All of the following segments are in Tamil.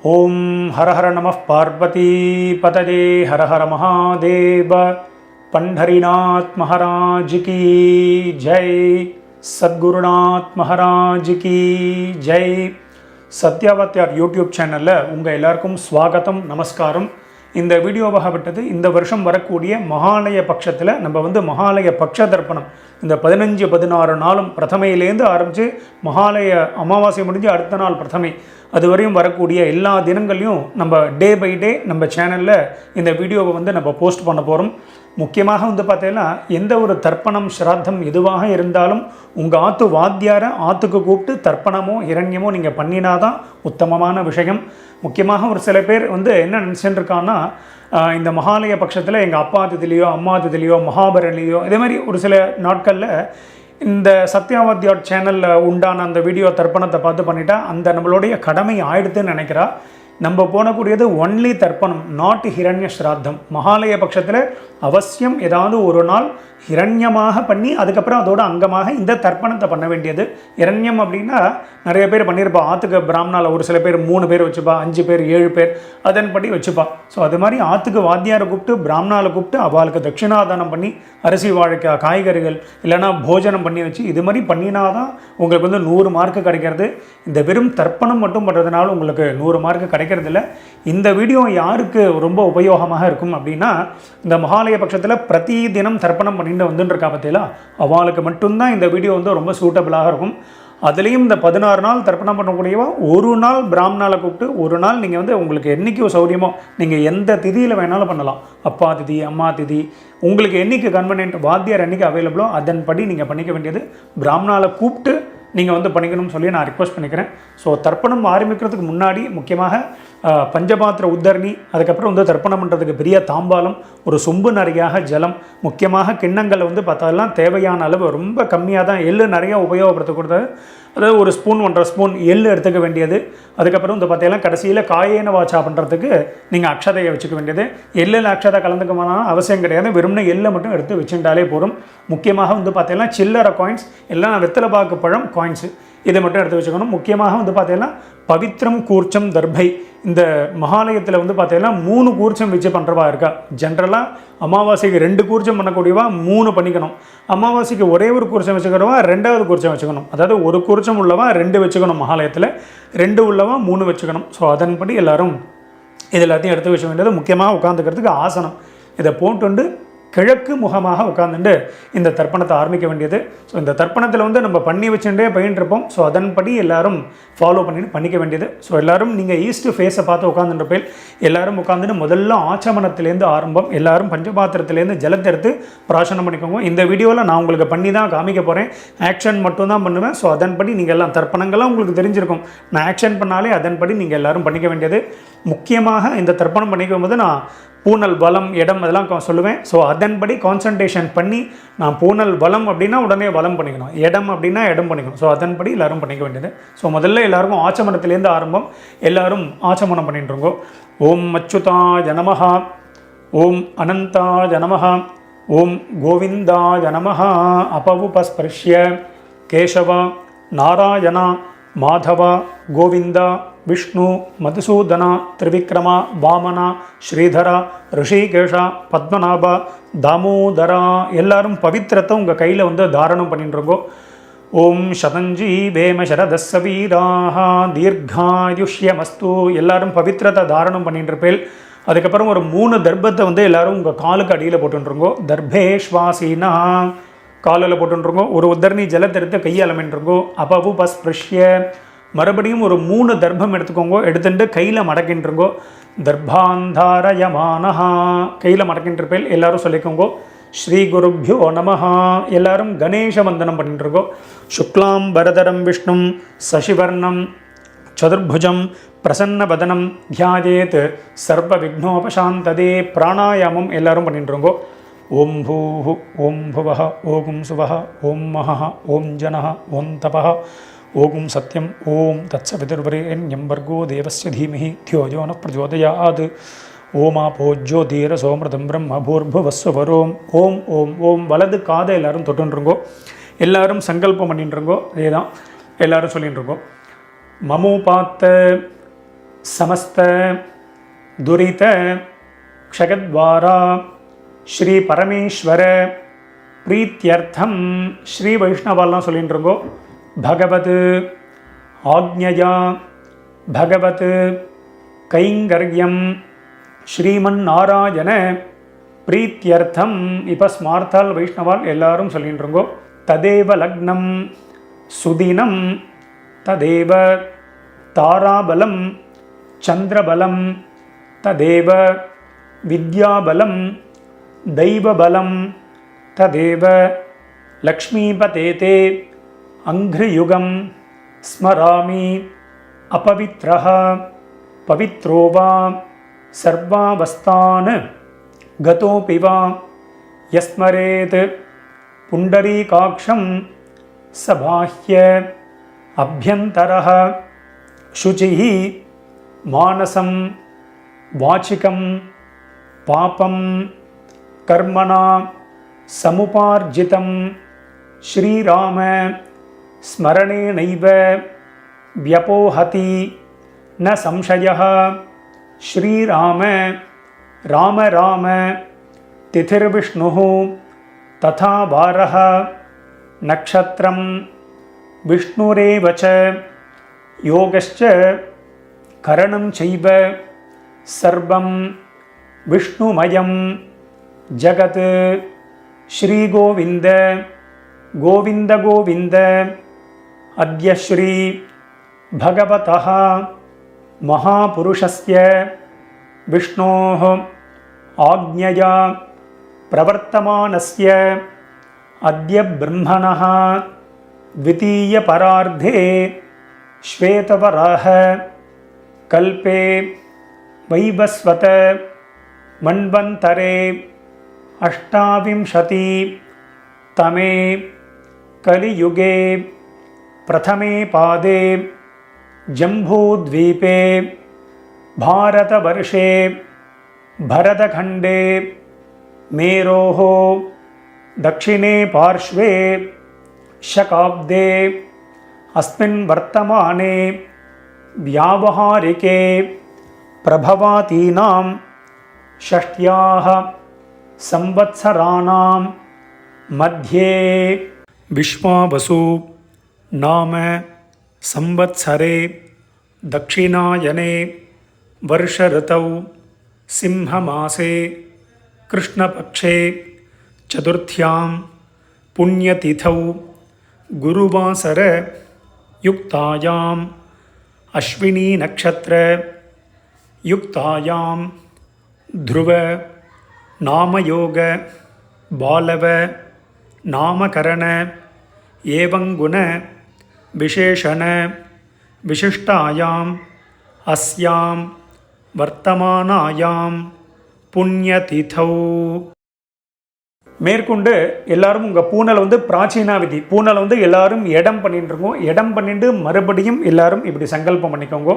ओम हर हर नमः पार्वती पतये हर हर महादेव। पंढरीनाथ महाराज की जय। सद्गुरुनाथ महाराज की जय। சத்யாவத்யார் யூடியூப் சேனலில் உங்கள் எல்லாருக்கும் ஸ்வாகத்தம் நமஸ்காரம். இந்த வீடியோவாகப்பட்டது இந்த வருஷம் வரக்கூடிய மகாலய பட்சத்தில் நம்ம மகாலய பட்ச தர்ப்பணம் இந்த 15-16 நாளும் பிரதமையிலேருந்து ஆரம்பித்து மகாலய அமாவாசை முடிஞ்சு அடுத்த நாள் பிரதமை அதுவரையும் வரக்கூடிய எல்லா தினங்களையும் நம்ம டே பை டே நம்ம சேனலில் இந்த வீடியோவை நம்ம போஸ்ட் பண்ண போகிறோம். முக்கியமாக பார்த்தீங்கன்னா எந்த ஒரு தர்ப்பணம் ஸ்ராத்தம் எதுவாக இருந்தாலும் உங்கள் ஆற்று வாத்தியாரை ஆற்றுக்கு கூப்பிட்டு தர்ப்பணமோ இரண்யமோ நீங்கள் பண்ணினாதான் உத்தமமான விஷயம். முக்கியமாக ஒரு சில பேர் என்ன நினச்சிட்டு இருக்கான்னா, இந்த மகாலய பட்சத்தில் எங்கள் அப்பா திதிலையோ அம்மா திதிலையோ மகாபரணிலையோ இதே மாதிரி ஒரு சில நாட்களில் இந்த சத்யாவத்யார் சேனலில் உண்டான அந்த வீடியோ தர்ப்பணத்தை பார்த்து பண்ணிட்டா அந்த நம்மளுடைய கடமை ஆயிடுதுன்னு நினைக்கிறா. நம்ம போனக்கூடியது ஒன்லி தர்ப்பணம், நாட் ஹிரண்ய ஸ்ராத்தம். மகாலய பட்சத்தில் அவசியம் ஏதாவது ஒரு நாள் ஹிரண்யமாக பண்ணி அதுக்கப்புறம் அதோட அங்கமாக இந்த தர்ப்பணத்தை பண்ண வேண்டியது. இரண்யம் அப்படின்னா நிறைய பேர் பண்ணியிருப்பா. ஆற்றுக்கு பிராமணாவில் ஒரு சில பேர் 3 பேர் வச்சுப்பா, 5 பேர் 7 பேர் அதன்படி வச்சுப்பா. ஸோ அது மாதிரி ஆற்றுக்கு வாத்தியாரை கூப்பிட்டு பிராமணாவில் கூப்பிட்டு அவளுக்கு தட்சிணாதானம் பண்ணி அரிசி வாழைக்காய் காய்கறிகள் இல்லைனா போஜனம் பண்ணி வச்சு இது மாதிரி பண்ணினாதான் உங்களுக்கு 100 மார்க்கு கிடைக்கிறது. இந்த வெறும் தர்ப்பணம் மட்டும் பண்ணுறதுனால உங்களுக்கு 100 மார்க்கு கிடைக்கிறதில்ல. இந்த வீடியோ யாருக்கு ரொம்ப உபயோகமாக இருக்கும் அப்படின்னா, இந்த மகாலய பட்சத்தில் பிரதி தினம் தர்ப்பணம் பண்ணிட்டு வந்துட்டுருக்கா பார்த்தீங்களா, அவளுக்கு மட்டும்தான் இந்த வீடியோ ரொம்ப சூட்டபிளாக இருக்கும். அதுலேயும் இந்த 16 நாள் தர்ப்பணம் பண்ணக்கூடியவா ஒரு நாள் பிராமணால கூப்பிட்டு ஒரு நாள் நீங்கள் உங்களுக்கு என்றைக்கு சௌரியமோ நீங்கள் எந்த திதியில் வேணாலும் பண்ணலாம். அப்பா திதி அம்மா திதி உங்களுக்கு என்றைக்கு கன்வீனியன்ட் வாத்தியார் என்றைக்கு அவைலபிளோ அதன்படி நீங்கள் பண்ணிக்க வேண்டியது. பிராமணால கூப்பிட்டு நீங்கள் பண்ணிக்கணும்னு சொல்லி நான் ரிக்வெஸ்ட் பண்ணிக்கிறேன். ஸோ தர்ப்பணம் ஆரம்பிக்கிறதுக்கு முன்னாடி முக்கியமாக பஞ்சபாத்திர உத்தரணி, அதுக்கப்புறம் தர்ப்பணம் பண்ணுறதுக்கு பெரிய தாம்பாலம், ஒரு சொம்பு நிறையாக ஜலம், முக்கியமாக கிண்ணங்கள் பார்த்தாலாம் தேவையான அளவு ரொம்ப கம்மியாக தான், எள்ளு நிறையா உபயோகப்படுத்தக்கூடாது. அதாவது ஒரு ஸ்பூன் 1.5 ஸ்பூன் எள்ளு எடுத்துக்க வேண்டியது. அதுக்கப்புறம் பார்த்தீங்கன்னா கடைசியில் காயேன வாச்சா பண்ணுறதுக்கு நீங்கள் அக்ஷதையை வச்சுக்க வேண்டியது. எள்ளில் அக்ஷதை கலந்துக்கமான அவசியம் கிடையாது, வெறும்னா எள்ளை மட்டும் எடுத்து வச்சுட்டாலே போதும். முக்கியமாக பார்த்தீங்கன்னா சில்லறை காயின்ஸ் எல்லாம் வெத்தலை பாக்கு பழம் காயின்ஸு இதை மட்டும் எடுத்து வச்சுக்கணும். முக்கியமாக பார்த்தீங்கன்னா பவித்ரம் கூர்ச்சம் தர்பை, இந்த மகாலயத்தில் பார்த்தீங்கன்னா 3 கூர்ச்சம் வச்சு பண்ணுறவா இருக்கா. ஜென்ரலாக அமாவாசைக்கு 2 கூர்ச்சம் பண்ணக்கூடியவா 3 பண்ணிக்கணும். அமாவாசைக்கு ஒரே ஒரு கூர்ச்சம் வச்சுக்கிறவா 2வது கூர்ச்சம் வச்சுக்கணும். அதாவது ஒரு கூர்ச்சம் உள்ளவா 2 வச்சுக்கணும், மகாலயத்தில் 2 உள்ளவா 3 வச்சுக்கணும். ஸோ அதன்படி எல்லோரும் இது எல்லாத்தையும் எடுத்து வச்ச வேண்டியது. முக்கியமாக உட்காந்துக்கிறதுக்கு ஆசனம் இதை போட்டு கிழக்கு முகமாக உட்காந்துட்டு இந்த தர்ப்பணத்தை ஆரம்பிக்க வேண்டியது. ஸோ இந்த தர்ப்பணத்தில் நம்ம பண்ணி வச்சுட்டே போயின்ட்டுருப்போம். ஸோ அதன்படி எல்லோரும் ஃபாலோ பண்ணிக்க வேண்டியது. ஸோ எல்லோரும் நீங்கள் ஈஸ்ட் ஃபேஸை பார்த்து உட்காந்துட்டு எல்லோரும் உட்காந்துட்டு முதல்ல ஆச்சமனத்திலேருந்து ஆரம்பம். எல்லோரும் பஞ்சபாத்திரத்துலேருந்து ஜலத்தை எடுத்து பிராசனம் பண்ணிக்கோங்க. இந்த வீடியோவில் நான் உங்களுக்கு பண்ணி தான் காமிக்க போகிறேன், ஆக்ஷன் மட்டும் தான் பண்ணுவேன். ஸோ அதன்படி நீங்கள் எல்லாம் தர்ப்பணங்கள்லாம் உங்களுக்கு தெரிஞ்சிருக்கும். நான் ஆக்ஷன் பண்ணாலே அதன்படி நீங்கள் எல்லோரும் பண்ணிக்க வேண்டியது. முக்கியமாக இந்த தர்ப்பணம் பண்ணிக்கும் போது நான் பூனல் வலம் இடம் அதெல்லாம் சொல்லுவேன். ஸோ அதன்படி கான்சன்ட்ரேஷன் பண்ணி நான் பூனல் வலம் அப்படின்னா உடனே வலம் பண்ணிக்கணும், இடம் அப்படின்னா இடம் பண்ணிக்கணும். ஸோ அதன்படி எல்லோரும் பண்ணிக்க வேண்டியது. ஸோ முதல்ல எல்லாருக்கும் ஆச்சமனத்திலேருந்து ஆரம்பம். எல்லோரும் ஆச்சமனம் பண்ணிட்டுருங்கோ. ஓம் அச்சுதாய நமஹ, ஓம் அனந்தாய நமஹ, ஓம் கோவிந்தாய நமஹ. அபவுபஸ்பர்ஷ்ய கேசவ நாராயண மாதவ கோவிந்தா விஷ்ணு மதுசூதன திரிவிக்ரம வாமன ஸ்ரீதர ரிஷிகேஷ பத்மநாப தாமோதரா. எல்லாரும் பவித்திரத்தை உங்கள் கையில் தாரணம் பண்ணிட்டுருங்கோ. ஓம் சதஞ்சி வேம சரதஸ்ஸ வீராஹ தீர்காயுஷ்யமஸ்து. எல்லாரும் பவித்திரத்தை தாரணம் பண்ணிட்டுருப்பேன். அதுக்கப்புறம் ஒரு 3 தர்ப்பத்தை எல்லாரும் உங்கள் காலுக்கு அடியில் போட்டுருங்கோ. தர்பேஷ்வாசீனா காலில் போட்டுருங்கோ. ஒரு உத்தரணி ஜலத்தை எடுத்து கையால் அமைன்றிருங்கோ. அபவு பஸ்பிருஷ்ய மறுபடியும் ஒரு 3 தர்ப்பம் எடுத்துக்கோங்க. எடுத்துட்டு கையில் மடக்கின்றிருங்கோ. தர்பாந்தாரயமானஹா கையில் மடக்கின்றிருப்பேன். எல்லாரும் சொல்லிக்கோங்கோ. ஸ்ரீ குருப்யோ நமஹா. எல்லாரும் கணேச வந்தனம் பண்ணிட்டுருக்கோம். சுக்லாம் பரதரம் விஷ்ணும் சசிவர்ணம் சதுர்புஜம் பிரசன்னவதனம் தியாயேத் சர்வ விக்னோபசாந்ததே. பிராணாயாமம் எல்லாரும் பண்ணிட்டுருங்கோ. ஓம் பூஹு ஓம் புவஹ ஓம் சுவஹ ஓம் மஹ ஓம் ஜனஹ ஓம் தபஹ ஓம் சத்யம் ஓம் தத்சவிதுர்வரேண்யம் வர்கோ தேவஸ்ய தீமஹி தியோ யோ ந பிரச்சோதயாத். ஓமாபோ ஜோதிரசோமிருதம் பிரம்ம பூர்புவஸ்வரோம். ஓம் ஓம் ஓம். வலது காதை எல்லாரும் தொட்டுருங்கோ. எல்லாரும் சங்கல்பம் பண்ணிட்டுருங்கோ. அதே தான் எல்லாரும் சொல்லிட்டுருங்கோ. மமோபாத்த समस्त दुरित क्षगद्वारा श्री परमेश्वर प्रीत्यर्थम श्री वैष्णवाल सोल्लिंट्रुंगो भगवत आज्ञया भगवत कैंगर्यम श्रीमन्नारायण प्रीत्यर्थम इप स्मार्ताल वैष्णवाल एल्लारुम सोल्लिंट्रुंगो तदेव लग्नम सुदिनम तदेव ताराबलम चंद्रबलम तदेव विद्याबलम दैवबलम तदेव लक्ष्मीपतेते अंघ्रियुगम स्मरामि अपवित्रः पवित्रो वा सर्वावस्थान् गतोऽपि वा यस्मरेत् पुण्डरीकाक्षं स बाह्य अभ्यन्तरः शुचिः मानसं वाचिकं पापं कर्मणा समुपार्जितं श्रीराम स्मरणेनैव व्यपोहति न संशयः श्रीराम राम राम तिथिर्विष्णुः तथा वारः नक्षत्रं विष्णुरेव च योगश्च करणं चैव सर्वं विष्णुमयं जगत् श्रीगोविन्द गोविन्द गोविन्द अद्य श्री भगवतः महापुरुषस्य विष्णोः आज्ञया प्रवर्तमानस्य अद्य ब्रह्मणः द्वितीयपरार्धे श्वेतवराह कल्पे वैवस्वत मन्वन्तरे अष्टाविंशति तमे कलियुगे प्रथमे पादे जम्बूद्वीपे भारतवर्षे भरतखण्डे मेरोः दक्षिणे पार्श्वे शकाब्दे अस्मिन् वर्तमाने व्यावहारिके प्रभवातीनां षष्ट्याः संवत्सराणां मध्ये विश्वावसु नाम संवत्सरे दक्षिणायने वर्षऋतौ सिंहमासे कृष्णपक्षे चतुर्थ्यां पुण्यतिथौ गुरुवासर युक्तायाम् अश्विनी नक्षत्र युक्तायां ध्रुव नामयोग बालव नामकरण एवं गुण विशेषण विशिष्टायाम् अस्यां वर्तमानायां पुण्यतिथौ மேற்கொண்டு எல்லாரும் உங்கள் பூனலை வந்து பிராச்சீனா விதி பூனலை வந்து எல்லாரும் இடம் பண்ணிட்டுருக்கோம். இடம் பண்ணிட்டு மறுபடியும் எல்லாரும் இப்படி சங்கல்பம் பண்ணிக்கோங்க.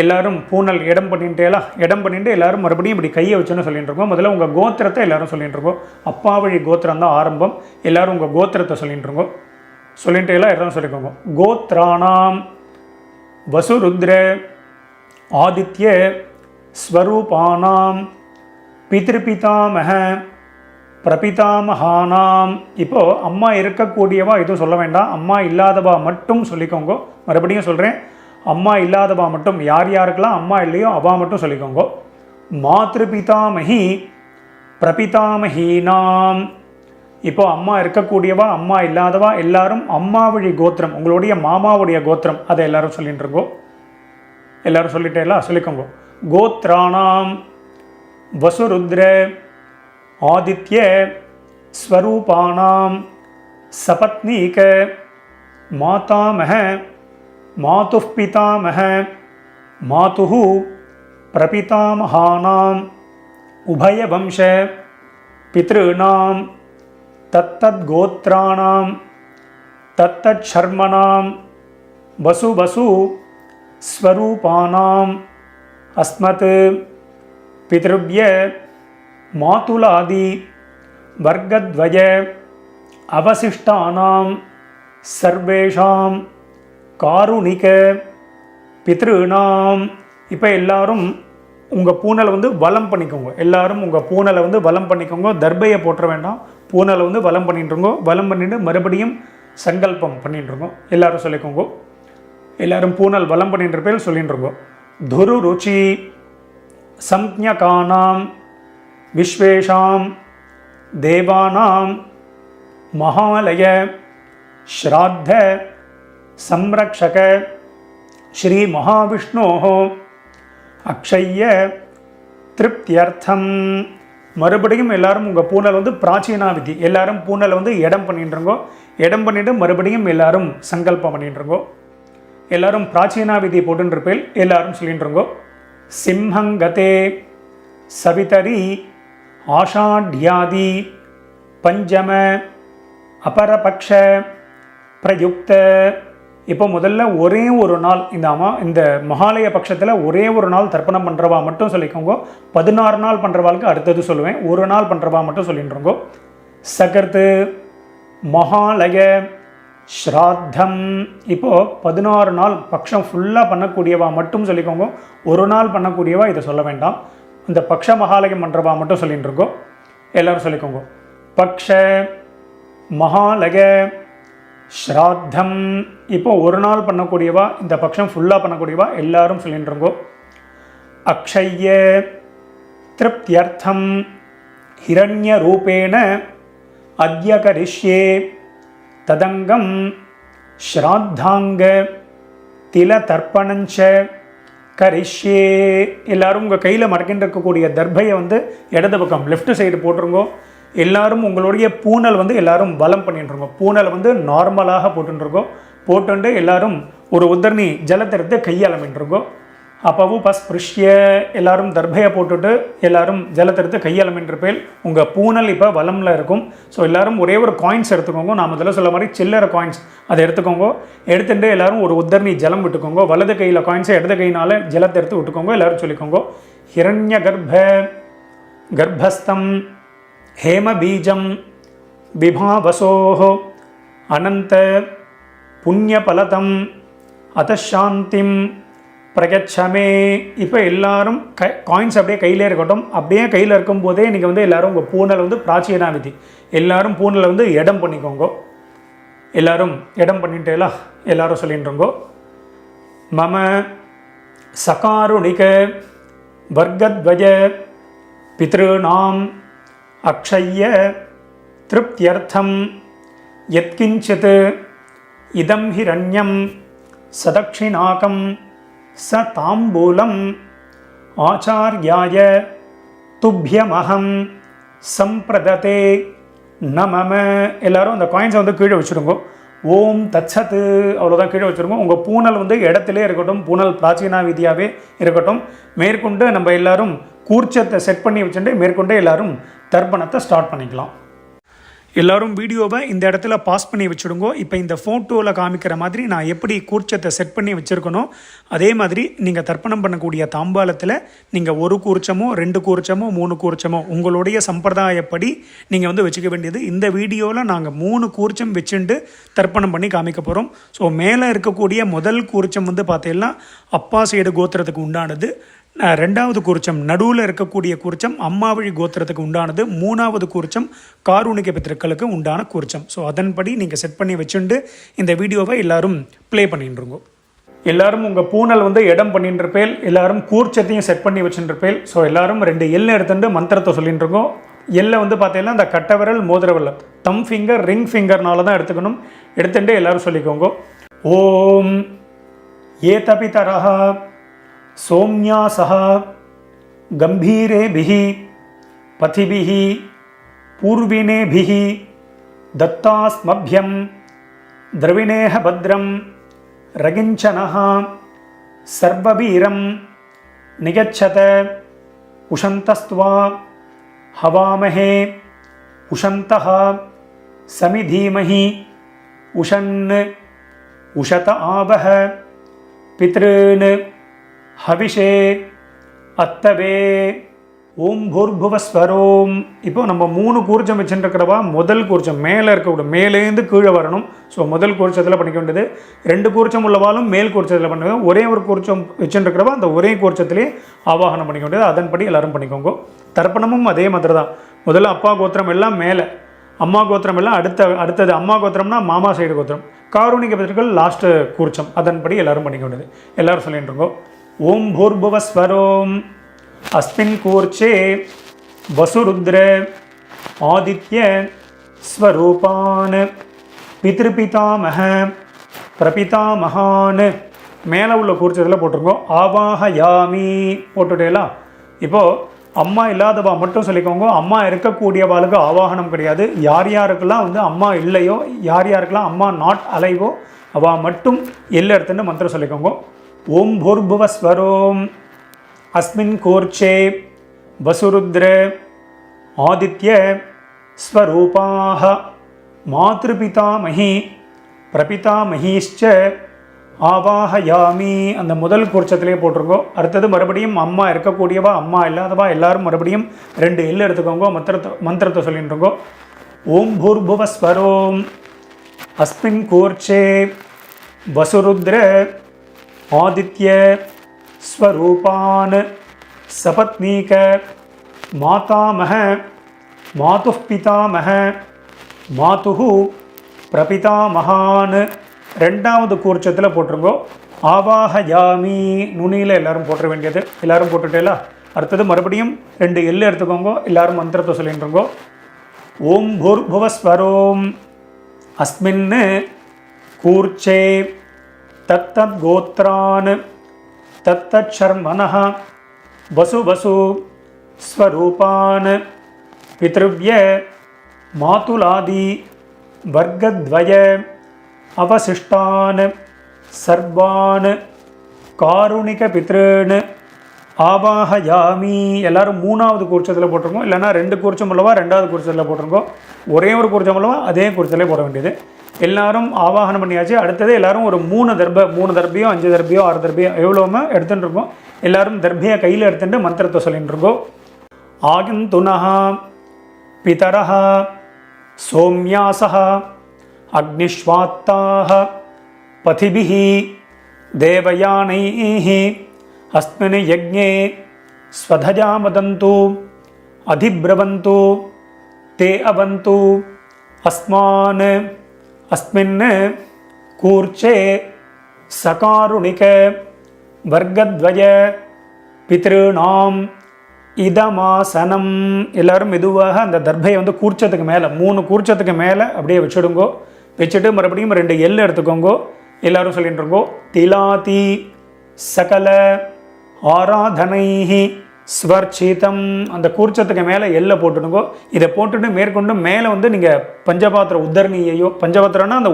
எல்லாரும் பூனல் இடம் பண்ணிட்டேலாம் இடம் பண்ணிட்டு எல்லாரும் மறுபடியும் இப்படி கையை வச்சுன்னு சொல்லிட்டு இருக்கோம். முதல்ல உங்கள் கோத்திரத்தை எல்லாரும் சொல்லிட்டு இருக்கோம். அப்பா வழி கோத்திரம் தான் ஆரம்பம். எல்லாரும் உங்கள் கோத்திரத்தை சொல்லிட்டு இருக்கோம். சொல்லிட்டு எல்லாம் எல்லாரும் சொல்லிக்கோங்க. கோத்ராணாம் வசுருத்ர ஆதித்ய ஸ்வரூபானாம் பித்ருபிதாமக பிரபிதாமகானாம். இப்போது அம்மா இருக்கக்கூடியவா எதுவும் சொல்ல வேண்டாம். அம்மா இல்லாதவா மட்டும் சொல்லிக்கோங்க. மறுபடியும் சொல்கிறேன், அம்மா இல்லாதவா மட்டும், யார் யாருக்கெல்லாம் அம்மா இல்லையோ அவா மட்டும் சொல்லிக்கோங்க. மாத்ருபிதாமகி பிரபிதாமகீனாம். இப்போது அம்மா இருக்கக்கூடியவா அம்மா இல்லாதவா எல்லாரும் அம்மா வழி கோத்திரம், உங்களுடைய மாமாவுடைய கோத்திரம், அதை எல்லாரும் சொல்லிட்டு இருக்கோம். எல்லாரும் சொல்லிட்டே எல்லாம் சொல்லிக்கோங்க. கோத்ராணாம் வசுருத்ர ஆதித்ய ஸ்வரூபானாம் சபத்னீக மாதாமக மாதுः பிதாமக மாதுः பிரபிதாமகானாம் உபயவம்ச பித்ருணாம் தத்தத்கோத்ராணாம் தத்தச்சர்மணாம் வசு வசு ஸ்வரூபானாம் அஸ்மத் பித்ருவ்ய மாதுலாதி வர்க்கத்வய அவசிஷ்டானாம் சர்வேஷாம் காருணிக பித்ருணாம் இப்போ எல்லாரும் உங்கள் பூனலை வந்து வலம் பண்ணிக்கோங்க. எல்லாரும் உங்கள் பூனலை வந்து வலம் பண்ணிக்கோங்க. தர்பையை போட்டுற வேண்டாம். பூனலை வந்து வலம் பண்ணிட்டுருங்கோ. வலம் பண்ணிட்டு மறுபடியும் சங்கல்பம் பண்ணிட்டுருங்கோ. எல்லாரும் சொல்லிக்கோங்க. எல்லாரும் பூனல் வலம் பண்ணின்ற பேர் சொல்லிட்டுருங்கோ. துரு ருச்சி சம்ஞகானாம் விஸ்வேஷாம் தேவானாம் மகாலய ஸ்ராத்த சம்ரக்ஷக ஸ்ரீ மகாவிஷ்ணோः அக்ஷய்ய திருப்தியர்த்தம். மறுபடியும் எல்லாரும் உங்கள் பூனல் வந்து பிராச்சீனா விதி. எல்லாரும் பூனலை வந்து இடம் பண்ணிட்டுருங்கோ. இடம் பண்ணிவிட்டு மறுபடியும் எல்லாரும் சங்கல்பம் பண்ணிட்டுருங்கோ. எல்லாரும் பிராச்சீனா விதி போட்டுருப்பேல் எல்லாரும் சொல்லிட்டுருங்கோ. சிம்ஹங்கதே சவிதரி ஆஷாட்யாதி பஞ்சம அபரபக்ஷ பிரயுக்த. இப்போ முதல்ல ஒரே ஒரு நாள் இந்த மகாலய பட்சத்தில் ஒரே ஒரு நாள் தர்ப்பணம் பண்ணுறவா மட்டும் சொல்லிக்கோங்க. 16 நாள் பண்ணுறவாளுக்கு அடுத்தது சொல்லுவேன். ஒரு நாள் பண்ணுறவா மட்டும் சொல்லிட்டுருங்கோ. சகர்த்து மகாலய ஸ்ராத்தம். இப்போது 16 நாள் பட்சம் ஃபுல்லாக பண்ணக்கூடியவா மட்டும் சொல்லிக்கோங்க. ஒரு நாள் பண்ணக்கூடியவா இதை சொல்ல வேண்டாம். இந்த பக்ஷ மகாலயம் பண்ணுறவா மட்டும் சொல்லிட்டுருக்கோ. எல்லோரும் சொல்லிக்கோங்க. பக்ஷ மகாலய ஸ்ராத்தம். இப்போ ஒரு நாள் பண்ணக்கூடியவா, இந்த பட்சம் ஃபுல்லாக பண்ணக்கூடியவா எல்லாரும் சொல்லிட்டுருங்கோ. அக்ஷய்ய திருப்தியர்த்தம் ஹிரண்ய ரூபேண அத்ய கரிஷ்யே ததங்கம் ஸ்ராத்தாங்க தில தர்ப்பணஞ்ச கரிஷ்யே. எல்லாரும் உங்கள் கையில் மடக்கின்னு இருக்கக்கூடிய தர்பையை வந்து இடது பக்கம் லெஃப்ட் சைடு போட்டுருங்கோ. எல்லாரும் உங்களுடைய பூனல் வந்து எல்லாரும் பலம் பண்ணிட்டுருங்கோ. பூனலை வந்து நார்மலாக போட்டுருக்கோம். போட்டுண்டு எல்லாரும் ஒரு உத்தரணி ஜலத்தை எடுத்து கையாளமின்றிருக்கோ. அப்பவும் பஸ்பிருஷ்ய எல்லாரும் தர்பையை போட்டுட்டு எல்லாரும் ஜலத்தை எடுத்து கையாளமின்றிருப்பேல் உங்கள் பூனல் இப்போ வலமில் இருக்கும். ஸோ எல்லாரும் ஒரே ஒரு காயின்ஸ் எடுத்துக்கோங்க. நான் முதல்ல சொல்ல மாதிரி சில்லறை காயின்ஸ் அதை எடுத்துக்கோங்க. எடுத்துட்டு எல்லாரும் ஒரு உத்தரணி ஜலம் விட்டுக்கோங்க. வலது கையில் காயின்ஸை இடது கையினால் ஜலத்தை எடுத்து விட்டுக்கோங்க. எல்லாரும் சொல்லிக்கோங்க. ஹிரண்ய கர்ப்பஸ்தம் ஹேமபீஜம் விபாவசோஹ அனந்த புண்ணியபலதம் அதசாந்திம் பிரகச்சமே. இப்போ எல்லாரும் காயின்ஸ் அப்படியே கையிலே இருக்கட்டும். அப்படியே கையில் இருக்கும்போதே நீங்கள் வந்து எல்லோரும் உங்கள் பூனலை வந்து பிராச்சீனா விதி எல்லாரும் பூனலை வந்து இடம் பண்ணிக்கோங்க. எல்லாரும் இடம் பண்ணிட்டேலாம் எல்லாரும் சொல்லிட்டுருங்கோ. மம சகாருணிக வர்க்கத்வய பித்ருநாம் அக்ஷய்ய திருப்தியர்த்தம் யத்கிஞ்சித் இதம் ஹிரண்யம் சதக்ஷிணாகம் ச தாம்பூலம் ஆச்சார்யாய துப்யமஹம் சம்பிரததே நமம. எல்லாரும் அந்த காயின்ஸை வந்து கீழே வச்சுருங்கோ. ஓம் தத்சத்து அவ்வளோதான் கீழே வச்சுருக்கோம். உங்கள் பூனல் வந்து இடத்துல இருக்கட்டும். பூனல் பிராச்சீனா விதியாகவே இருக்கட்டும். மேற்கொண்டு நம்ம எல்லாரும் கூர்ச்சத்தை செட் பண்ணி வச்சுட்டு மேற்கொண்டு எல்லாரும் தர்ப்பணத்தை ஸ்டார்ட் பண்ணிக்கலாம். எல்லோரும் வீடியோவை இந்த இடத்துல பாஸ் பண்ணி வச்சுடுங்கோ. இப்போ இந்த ஃபோட்டோவில் காமிக்கிற மாதிரி நான் எப்படி கூர்ச்சத்தை செட் பண்ணி வச்சுருக்கணும் அதே மாதிரி நீங்கள் தர்ப்பணம் பண்ணக்கூடிய தாம்பாலத்தில் நீங்கள் 1 கூர்ச்சமோ 2 கூர்ச்சமோ 3 கூர்ச்சமோ உங்களுடைய சம்பிரதாயப்படி நீங்கள் வந்து வச்சுக்க வேண்டியது. இந்த வீடியோவில் நாங்கள் 3 கூர்ச்சம் வச்சுட்டு தர்ப்பணம் பண்ணி காமிக்க போகிறோம். ஸோ மேலே இருக்கக்கூடிய முதல் கூர்ச்சம் வந்து பார்த்தீங்கன்னா அப்பா சைடு கோத்திரத்துக்கு உண்டானது. 2வது கூர்ச்சம் நடுவில் இருக்கக்கூடிய கூர்ச்சம் அம்மாவழி கோத்திரத்துக்கு உண்டானது. 3வது கூர்ச்சம் காரூணிக பித்திருக்களுக்கு உண்டான கூர்ச்சம். ஸோ அதன்படி நீங்கள் செட் பண்ணி வச்சுட்டு இந்த வீடியோவை எல்லாரும் ப்ளே பண்ணிட்டுருங்கோ. எல்லாரும் உங்கள் பூனல் வந்து இடம் பண்ணிட்டுருப்பேல். எல்லாரும் கூர்ச்சத்தையும் செட் பண்ணி வச்சுருப்பேல். ஸோ எல்லாரும் 2 எல்லை எடுத்துட்டு மந்திரத்தை சொல்லிட்டுருக்கோம். எல்லை வந்து பார்த்தீங்கன்னா இந்த கட்டை விரல் மோதிர விரல் தம் ஃபிங்கர் ரிங் ஃபிங்கர்னால தான் எடுத்துக்கணும். எடுத்துட்டு எல்லாரும் சொல்லிக்கோங்க. ஓம் ஏதபிதரஹ சோம்யாசஹ கம்பீரேபிஹி பதிபிஹி பூர்வினேபிஹி தத்தாஸ்மப்யம் திரவிணேஹ பத்ரம் ரகிஞ்சனஹ சர்வபீரம் நிகச்சத உஷந்தஸ்த்வா ஹவாமஹே உஷந்தஹ சமிதீமஹி உஷன் உஷத ஆவஹ பித்ருன் ஹவிஷே அத்தவே. ஓம் பூர்புவஸ்வரோம். இப்போ நம்ம 3 கூர்ச்சம் வச்சுருக்கிறவா முதல் கூர்ச்சம் மேலே இருக்கக்கூடாது, மேலேருந்து கீழே வரணும். ஸோ முதல் கூர்ச்சத்தில் பண்ணிக்க வேண்டியது. 2 கூர்ச்சம் உள்ளவாலும் மேல் கூர்ச்சத்தில் பண்ண வேண்டியது. ஒரே ஒரு கூர்ச்சம் வச்சுருக்கிறவா அந்த ஒரே கூர்ச்சத்திலே ஆவாகனம் பண்ணிக்க வேண்டியது. அதன்படி எல்லோரும் பண்ணிக்கோங்க. தர்ப்பணமும் அதே மாதிரி தான். முதல்ல அப்பா கோத்திரம் எல்லாம் மேலே, அம்மா கோத்திரம் எல்லாம் அடுத்தது. அம்மா கோத்திரம்னா மாமா சைடு கோத்திரம். காரூணிக பிதர்கள் லாஸ்ட்டு கூர்ச்சம். அதன்படி எல்லோரும் பண்ணிக்க வேண்டியது. எல்லோரும் சொல்லிட்டு இருக்கோம். ஓம் பூர்புவஸ்வரோம். अस्मिन् कूर्चे वसुरुद्र आदित्य स्वरूपान् पितृपितामह प्रपितामहान् மேலே உள்ள கூர்ச்சத்தில் போட்டிருக்கோம். ஆவாஹயாமி போட்டுட்டேலா. இப்போது அம்மா இல்லாதவா மட்டும் சொல்லிக்கோங்க. அம்மா இருக்கக்கூடியவாளுக்கு ஆவாகனம் கிடையாது. யார் யாருக்கெல்லாம் வந்து அம்மா இல்லையோ, யார் யாருக்கெல்லாம் அம்மா நாட் அலைவோ அவள் மட்டும் எல்லை எடுத்துன்னு மந்திரம் சொல்லிக்கோங்க. ஓம் பூர்புவஸ்வரோம். अस्मिन् कूर्चे वसुरुद्र आदित्य स्वरूपाः मातृपितामही प्रपितामहीश्च ஆவாஹயாமி. அந்த முதல் கூர்ச்சத்திலே போட்டிருக்கோம். அடுத்தது மறுபடியும் அம்மா இருக்கக்கூடியவா அம்மா இல்லாதவா எல்லாரும் மறுபடியும் 2 எல் எடுத்துக்கோங்க. மந்திரத்தை சொல்லிட்டு இருக்கோம். ஓம் பூர்புவஸ்வரோம். அஸ்மின் கூர்ச்சே வசுருத்ர ஆதித்ய ஸ்வரூபான் சபத்னீக மாதாமஹ மாதுः பிதாமஹ மாதுः பிரபிதாமஹான். 2வது கூர்ச்சத்தில் போட்டிருங்கோ. ஆவாஹயாமி நுனியில் எல்லாரும் போட்டுற வேண்டியது. எல்லாரும் போட்டுட்டேலா. அடுத்தது மறுபடியும் 2 எல் எடுத்துக்கோங்க. எல்லாரும் மந்திரத்தை சொல்லிட்டுருங்கோ. ஓம் பூர்புவஸ்வரோம். அஸ்மின் கூர்ச்சே தத்தத் கோத்ரான் தத்தர்மனः வசு வசு ஸ்வரூபான் பித்ருவ்ய மாதுலாதி வர்க்கத்வய அவசிஷ்டான் சர்வான் காருணிக பித்ருன் ஆவாஹயாமி. எல்லாரும் 3வது கூர்ச்சத்தில் போட்டிருக்கோம். இல்லைனா 2 கூர்ச்சம் உள்ளவா 2வது கூர்ச்சத்தில் போட்டிருக்கோம். ஒரே ஒரு கூர்ச்சம் உள்ளவா அதே கூர்ச்சத்திலே போட வேண்டியது. எல்லாரும் ஆவாகனம் பண்ணியாச்சு. அடுத்தது எல்லாரும் ஒரு 3 தர்பியோ 5 தர்பியோ 6 தர்பியோ எவ்வளோமே எடுத்துகிட்டு இருக்கோம். எல்லாரும் தர்பியை கையில் எடுத்துட்டு மந்திரத்தை சொல்லிட்டு இருக்கோம். ஆகந்துனஹ பிதரஹ சோம்யாசஹ அக்னிஷ்வாத்தாஹ பதிபிஹி தேவயானைஹி அஸ்மின் யஜ்ஞே ஸ்வதஜா வதந்து அதிப்ரவந்து தே அவந்து அஸ்மான் अस्मिन् कूर्चे सकारुणिक वर्गद्वय पितॄणाम இதமாசனம். எல்லாரும் மெதுவாக அந்த தர்பையை வந்து கூர்ச்சத்துக்கு மேலே 3 கூர்ச்சத்துக்கு மேலே அப்படியே வச்சுடுங்கோ. வச்சுட்டு மறுபடியும் 2 எல் எடுத்துக்கோங்கோ. எல்லாரும் சொல்லிட்டு இருக்கோம். திலாதி சகல ஆராதனைஹி ஸ்வர்ச்சிதம். அந்த கூர்ச்சத்துக்கு மேலே எல்லை போட்டுடுங்கோ. இதை போட்டுட்டு மேற்கொண்டு மேலே வந்து நீங்கள் பஞ்சபாத்திர உத்தரணியையோ, பஞ்சபாத்திரம்னா அந்த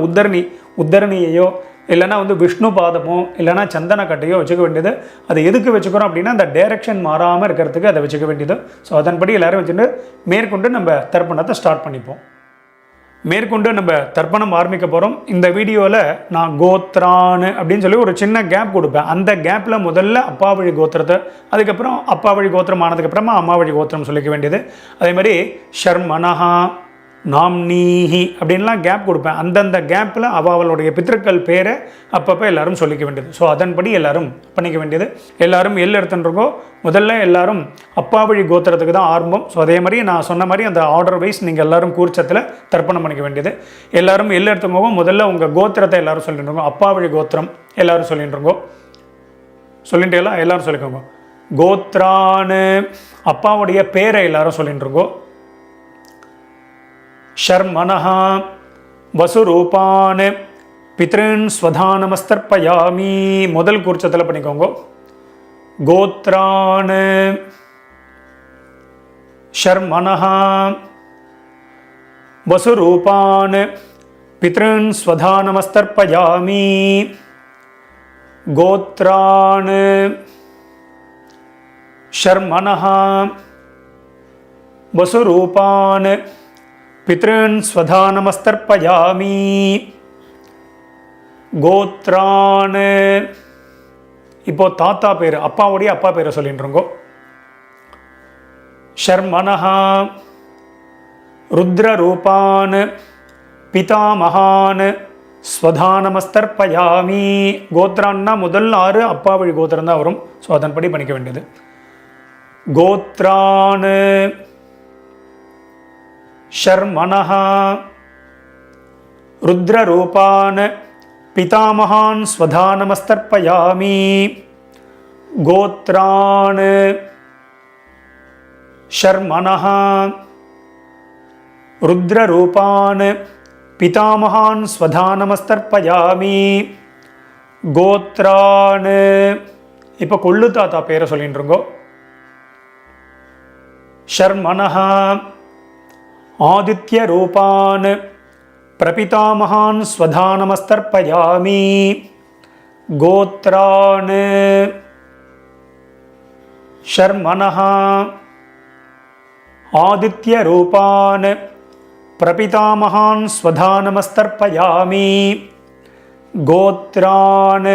உத்தரணியையோ இல்லைனா வந்து விஷ்ணு பாதமோ இல்லைனா சந்தன கட்டையோ வச்சுக்க வேண்டியது. அதை எதுக்கு வச்சுக்கிறோம் அப்படின்னா அந்த டைரக்ஷன் மாறாமல் இருக்கிறதுக்கு அதை வச்சுக்க வேண்டியது. ஸோ அதன்படி எல்லோரும் வச்சுட்டு மேற்கொண்டு நம்ம தர்ப்பணத்தை ஸ்டார்ட் பண்ணிப்போம். மேற்கொண்டு நம்ம தர்ப்பணம் ஆரம்பிக்க போகிறோம். இந்த வீடியோவில் நான் கோத்ரான் அப்படின்னு சொல்லி ஒரு சின்ன கேப் கொடுப்பேன். அந்த கேப்பில் முதல்ல அப்பா வழி கோத்திரத்தை, அதுக்கப்புறம் அப்பா வழி கோத்திரம் ஆனதுக்கப்புறமா அம்மா வழி கோத்திரம் சொல்லிக்க வேண்டியது. அதே மாதிரி ஷர்மனஹா நாம்னீஹி அப்படின்லாம் கேப் கொடுப்பேன். அந்தந்த கேப்பில் அவளுடைய பித்திருக்கள் பேரை அப்பப்போ எல்லாரும் சொல்லிக்க வேண்டியது. ஸோ அதன்படி எல்லாரும் பண்ணிக்க வேண்டியது. எல்லாரும் எல் எடுத்துட்டுருக்கோம். முதல்ல எல்லாரும் அப்பா வழி கோத்திரத்துக்கு தான் ஆரம்பம். ஸோ அதே மாதிரி நான் சொன்ன மாதிரி அந்த ஆர்டர் வைஸ் நீங்கள் எல்லாரும் கூர்ச்சத்தில் தர்ப்பணம் பண்ணிக்க வேண்டியது. எல்லாரும் எல் எடுத்துக்கோங்க. முதல்ல உங்கள் கோத்திரத்தை எல்லாரும் சொல்லிட்டு இருக்கோம். அப்பா வழி கோத்திரம் எல்லாரும் சொல்லிட்டு இருக்கோம். சொல்லிட்டு எல்லாரும் சொல்லிக்கோங்க. கோத்ரான்னு அப்பாவுடைய பேரை எல்லாரும் சொல்லிட்டு இருக்கோம். ஷர்மனஹ வசுரூபான் பித்ருன் ஸ்வதானமஸ்தர்ப்பயாமி. முதல் கூர்ச்சத்தில் பண்ணிக்கோங்க. கோத்ரான் ஷர்மனஹ வசுரூபான் பித்ருன் ஸ்வதானமஸ்தர்ப்பயாமி. கோத்ரான் ஷர்மனஹ வசுரூபான் பித்ருன் ஸ்வதானமஸ்தர்ப்பயாமி. கோத்ரான் இப்போ தாத்தா பேர், அப்பாவுடைய அப்பா பேரை சொல்லிட்டு இருக்கோம். शर्मणः रुद्ररूपान् पितामहान् ஸ்வதானமஸ்தர்ப்பயாமி. கோத்ரான்னா முதல் 6 அப்பா வழி கோத்திரம் தான் வரும். ஸோ அதன்படி பண்ணிக்க வேண்டியது. கோத்ரான் ஷர்மணः ருத்ரரூபான் பிதாமகான் ஸ்வதானமஸ்தர்ப்பயாமி. கோத்ரான் ஷர்மணः ருத்ரரூபான் பிதாமகான் ஸ்வதானமஸ்தர்ப்பயாமி. கோத்ரான் இப்போ கொள்ளு தாத்தா பேரை சொல்லிட்டு இருக்கோம். ஷர்மணः ஆதித்ய ரூபான் பிரபிதாமகான் ஸ்வதானமஸ்தர்ப்பயாமி. கோத்ரான் ஷர்மணः ஆதித்ய ரூபான் பிரபிதாமகான் ஸ்வதானமஸ்தர்ப்பயாமி. கோத்ரான்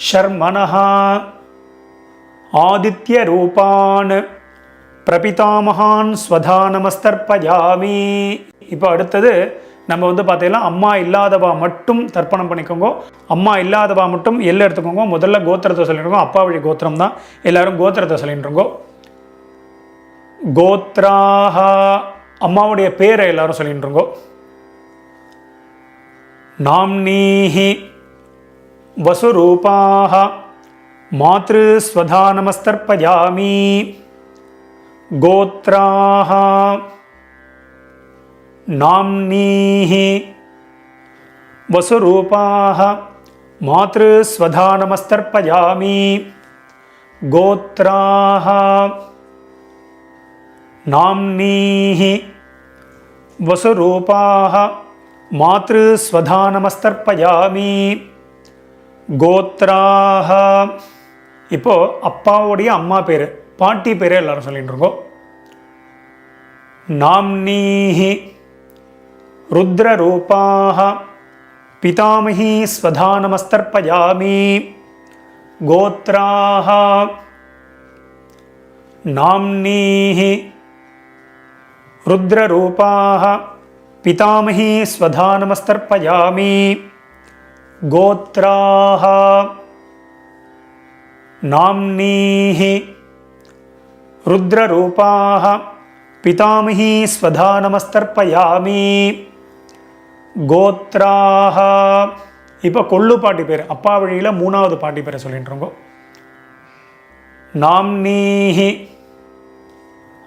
ஷர்மணः ஆதித்ய ரூபான் பிரபிதாமகான் ஸ்வதானமஸ்தர்ப்பயாமி. இப்போ அடுத்தது நம்ம பார்த்தீங்கன்னா அம்மா இல்லாதவா மட்டும் தர்ப்பணம் பண்ணிக்கோங்க. அம்மா இல்லாதவா மட்டும் எல்லாம் எடுத்துக்கோங்க. முதல்ல கோத்திரத்தை சொல்லிட்டுருக்கோம். அப்பா வழி கோத்திரம் தான். எல்லாரும் கோத்திரத்தை சொல்லிட்டுருங்கோ. கோத்ராஹ அம்மாவுடைய பேரை எல்லாரும் சொல்லிட்டுருங்கோ. நாம்னீஹி வசுரூபாஹ மாத்ரு ஸ்வதானமஸ்தர்ப்பயாமி. கோத்ராஹ நாம்னீஹி வசுரூபாஹ மாத்ரு ஸ்வதானமஸ்தர்ப்பயாமி. கோத்ராஹ நாம்னீஹி வசுரூபாஹ மாத்ரு ஸ்வதானமஸ்தர்ப்பயாமி. கோத்ராஹ இப்போ அப்பாவுடைய அம்மா பேர், பாட்டி பேர் எல்லாரும் சொல்லிட்டு இருக்கோம். நாம்னீஹி ருத்ரரூபாஹ பிதாமஹி ஸ்வதானமஸ்தர்ப்பயாமி. கோத்ராஹ நாம்னீஹி ருத்ரரூபாஹ பிதாமஹி ஸ்வதானமஸ்தர்ப்பயாமி. கோத்ராஹ நாம்னீஹி ருத்ரரூபாஹ பிதாமஹி ஸ்வதானமஸ்தர்ப்பயாமி. கோத்ராஹ இப்போ கொள்ளு பாட்டி பேர், அப்பா வழியில் 3வது பாட்டி பேரை சொல்லிட்டு இருக்கோம். நாம்னீஹி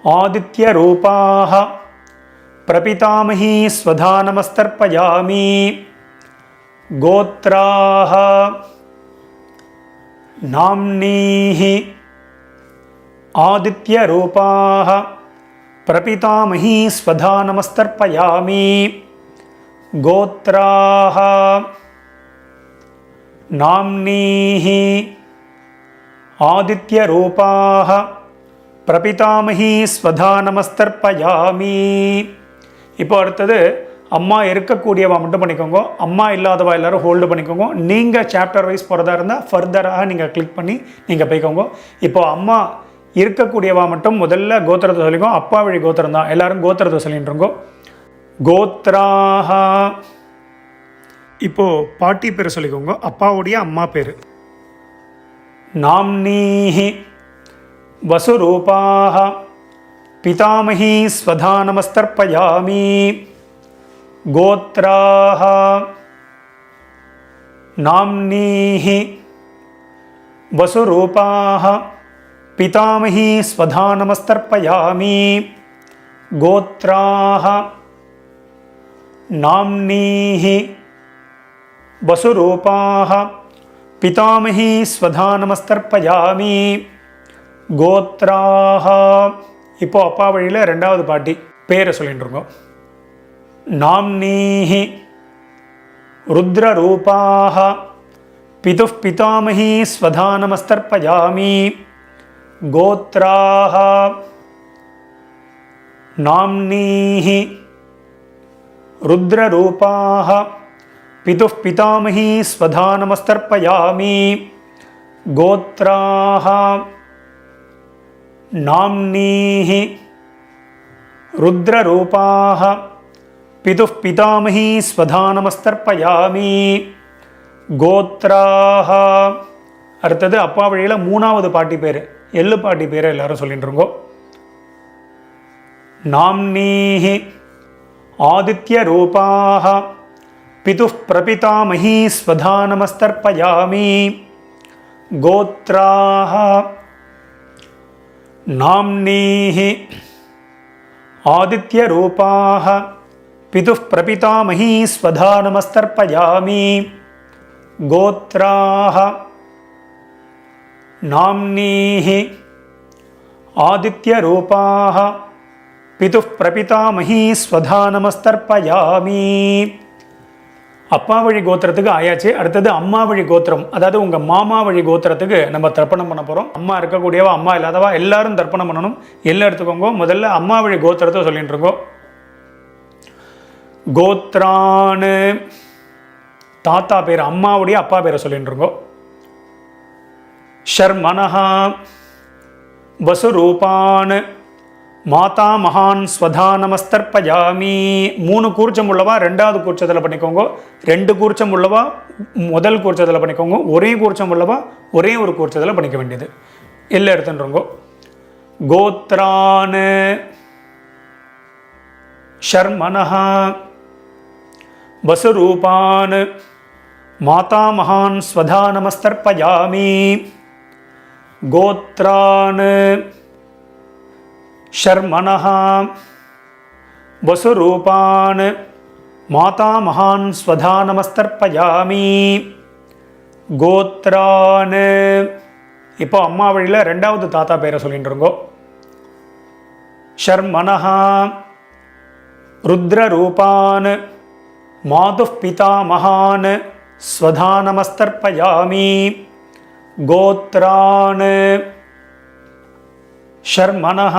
ஆதித்ய ரூபாஹ பிரபிதாமஹி ஸ்வதானமஸ்தர்ப்பயாமி. கோத்ராஹ நாம்னீஹி ஆதித்ய ரூபாஹ பிரபிதாமஹி ஸ்வதானமஸ்தர்ப்பயாமி. கோத்ராஹ நாம்னீஹி ஆதித்ய ரூபாஹ பிரபிதாமஹி ஸ்வதானமஸ்தர்ப்பயாமி. இப்போ அடுத்தது அம்மா இருக்கக்கூடியவா மட்டும் பண்ணிக்கோங்க. அம்மா இல்லாதவா எல்லாரும் ஹோல்டு பண்ணிக்கோங்க. நீங்கள் சாப்டர் வைஸ் போகிறதா இருந்தால் ஃபர்தராக நீங்கள் கிளிக் பண்ணி நீங்கள் போய்க்கோங்க. இப்போ அம்மா இருக்கக்கூடியவா மட்டும் முதல்ல கோத்திரத்தை சொல்லிக்கோ. அப்பா வழி கோத்திரம் தான். எல்லாரும் கோத்திரத்தை சொல்லிட்டுருங்கோ. கோத்ராஹ இப்போது பாட்டி பேர் சொல்லிக்கோங்க. அப்பாவுடைய அம்மா பேர். நாம்னீஹி வசுரூபாஹ பிதாமஹி ஸ்வதானமஸ்தர்ப்பயாமி. கோத்ராஹ நாம்னீஹி வசுரூபாஹ பிதாமஹி ஸ்வதானமஸ்தர்ப்பயாமி. கோத்ராஹ நாம்னீஹி வசுரூபாஹ பிதாமஹி ஸ்வதானமஸ்தர்ப்பயாமி. கோத்ராஹ இப்போ அப்பா வழியில் 2வது பாட்டி பேரை சொல்லிட்டு இருக்கோம். நாம்னீஹி ருத்ரரூபாஹ பிதுः பிதாமஹி ஸ்வதானமஸ்தர்ப்பயாமி. கோத்ராஹ நாம்னீஹி ருத்ரரூபாஹ பிதுः பிதாமஹி ஸ்வதானமஸ்தர்ப்பயாமி. கோத்ராஹ नाम्नीः रुद्ररूपाः पितुः पितामही स्वधा नमस्तर्पयामि गोत्राः அடுத்தது அப்பா வழியில் மூணாவது பாட்டி பேர் எள்ளு பாட்டி பேரை எல்லாரும் சொல்லிட்டு இருக்கோம். नाम्नीः आदित्यरूपाः पितुः प्रपितामही स्वधा नमस्तर्पयामि गोत्राः नाम्नीः आदित्यरूपाः पितुः प्रपितामही स्वधा नमस्तर्पयामि गोत्राः नाम्नीः आदित्यरूपाः पितुः प्रपितामही स्वधा नमस्तर्पयामि. அப்பா வழி கோத்திரத்துக்கு ஆயாச்சு. அடுத்தது அம்மா வழி கோத்திரம், அதாவது உங்க மாமா வழி கோத்திரத்துக்கு நம்ம தர்ப்பணம் பண்ண போறோம். அம்மா இருக்கக்கூடியவா அம்மா இல்லாதவா எல்லாரும் தர்ப்பணம் பண்ணணும். எல்லாம் எடுத்துக்கோங்க. முதல்ல அம்மா வழி கோத்திரத்தை சொல்லிட்டு இருக்கோம். கோத்ரான் தாத்தா பேர், அம்மாவுடைய அப்பா பேரை சொல்லிட்டு இருக்கோம். ஷர்மனஹ வசுரூபான் மாதா மகான் ஸ்வதா நமஸ்தர்ப்பயாமி. 3 கூர்ச்சம் உள்ளவா ரெண்டாவது கூர்ச்சத்தில் பண்ணிக்கோங்க. 2 கூர்ச்சம் உள்ளவா முதல் கூர்ச்சத்தில் பண்ணிக்கோங்க. ஒரே கூர்ச்சம் உள்ளவா ஒரே ஒரு கூர்ச்சத்தில் பண்ணிக்க வேண்டியது. எல்லாம் எடுத்துன்றோங்க. கோத்ரான் ஷர்மனஹ வசுரூபான் மாதா மகான் ஸ்வதா நமஸ்தர்ப்பயாமி கோத்ரான் ஷர்மனஹ வசுரூபான் மாதா மகான் ஸ்வதா நமஸ்தர்ப்பயாமி கோத்ரான். இப்போ அம்மா வழியில் ரெண்டாவது தாத்தா பேரை சொல்லிட்டு இருக்கோ. ஷர்மனஹ ருத்ரரூபான் மாதுः பிதா மகான் ஸ்வதா நமஸ்தர்ப்பயாமி கோத்ரான். ஷர்மனஹ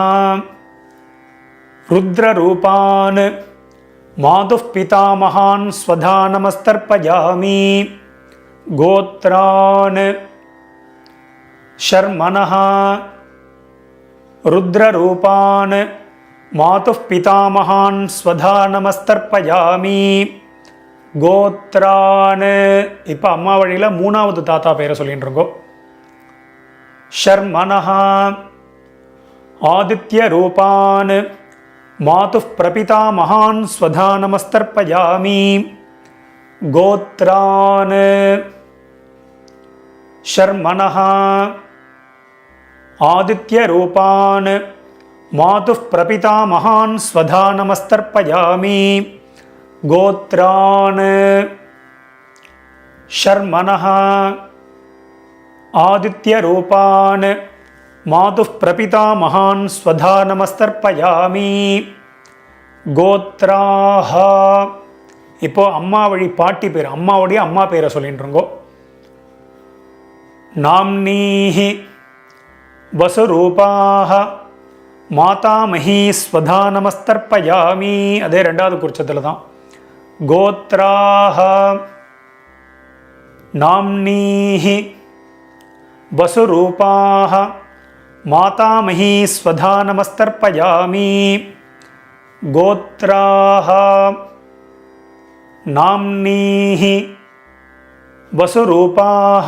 ருத்ரரூபான் மாதுः பிதா மகான் ஸ்வதா நமஸ்தர்ப்பயாமி கோத்ரான். ஷர்மனஹ ருத்ரரூபான் மாதுः பிதா மகான் ஸ்வதா நமஸ்தர்ப்பயாமி கோத்ரான். இப்போ அம்மா வழியில் மூணாவது தாத்தா பேரை சொல்லிட்டு இருக்கோம். ஷர்மனஹ आदित्यरूपान् मातुः प्रपिता महान् स्वधा नमस्तर्पयामि गोत्रान्. शर्मणः आदित्यरूपान् मातुः प्रपिता महान् स्वधा नमस्तर्पयामि गोत्रान्. शर्मणः आदित्यरूपान् मातुः प्रपिता महान् स्वधा नमस्तर्पयामि गोत्राः. இப்போ அம்மா வழி பாட்டி பேர், அம்மாவுடைய அம்மா பேரை சொல்லிட்டு இருக்கோ. नाम्नीः वसुरूपाः मातामही स्वधा नमस्तर्पयामि. அதே ரெண்டாவது குறிச்சத்தில் தான். கோத்ராः नाम्नीः वसुरूपाः मातामही स्वधा नमस्तर्पयामि गोत्राः. नाम्नीः वसुरूपाः